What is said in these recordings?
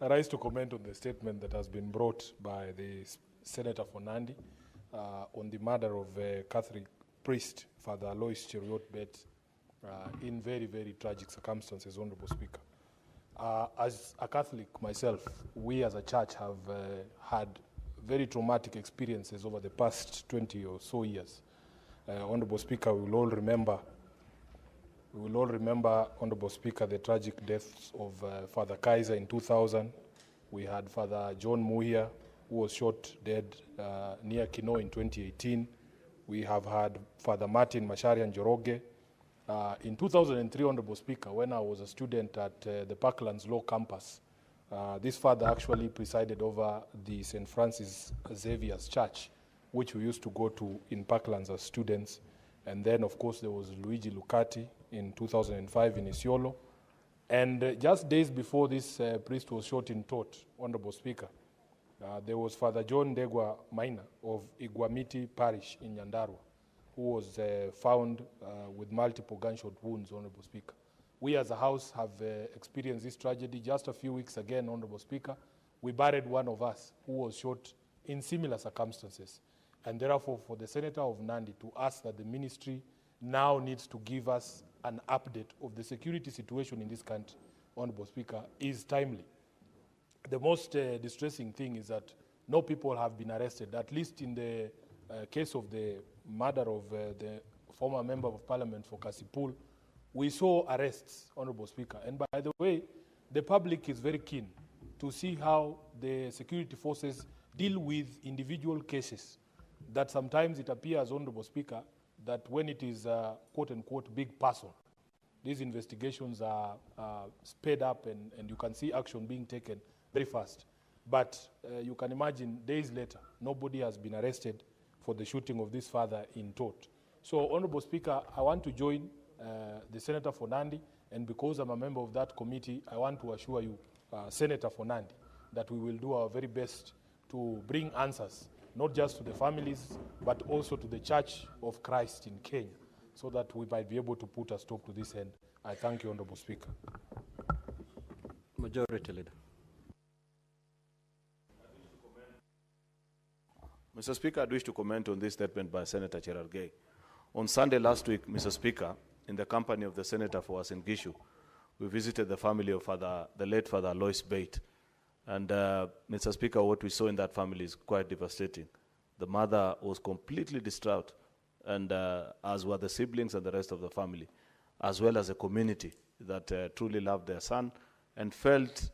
rise to comment on the statement that has been brought by the Senator for Nandi on the murder of Catholic priest, Father Alois Cheruiyot Bet, in very, very tragic circumstances, Honorable Speaker. As a Catholic myself, we as a church have had very traumatic experiences over the past 20 or so years. Honorable Speaker, we will all remember, Honorable Speaker, the tragic deaths of Father Kaiser in 2000. We had Father John Muhia, who was shot dead near Kino in 2018. We have had Father Martin Masharian Njoroge. In 2003, Honorable Speaker, when I was a student at the Parklands Law Campus, this father actually presided over the St. Francis Xavier's Church, which we used to go to in Parklands as students. And then, of course, there was Luigi Lucati in 2005 in Isiolo. And just days before this priest was shot in Tot, Honorable Speaker, there was Father John Degwa Maina of Igwamiti Parish in Nyandarua, who was found with multiple gunshot wounds, Honorable Speaker. We as a house have experienced this tragedy just a few weeks again, Honorable Speaker. We buried one of us who was shot in similar circumstances. And therefore, for the Senator of Nandi to ask that the ministry now needs to give us an update of the security situation in this country, Honorable Speaker, is timely. The most distressing thing is that no people have been arrested, at least in the case of the murder of the former Member of Parliament for Kasipul. We saw arrests, Honorable Speaker. And by the way, the public is very keen to see how the security forces deal with individual cases that sometimes it appears, Honorable Speaker, that when it is a quote-unquote big person, these investigations are sped up and you can see action being taken very fast. But you can imagine days later, nobody has been arrested for the shooting of this father in Tot. So, Honorable Speaker, I want to join the Senator for Nandi, and because I'm a member of that committee, I want to assure you, Senator for Nandi, that we will do our very best to bring answers, not just to the families, but also to the Church of Christ in Kenya, so that we might be able to put a stop to this end. I thank you, Honorable Speaker. Majority Leader. Mr. Speaker, I wish to comment on this statement by Senator Cherargei. On Sunday last week, Mr. Speaker, in the company of the Senator for Uasin Gishu, we visited the family of the late Father Alois Bate. And Mr. Speaker, what we saw in that family is quite devastating. The mother was completely distraught, and as were the siblings and the rest of the family, as well as a community that truly loved their son and felt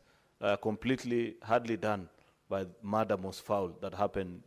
completely hardly done by murder most foul that happened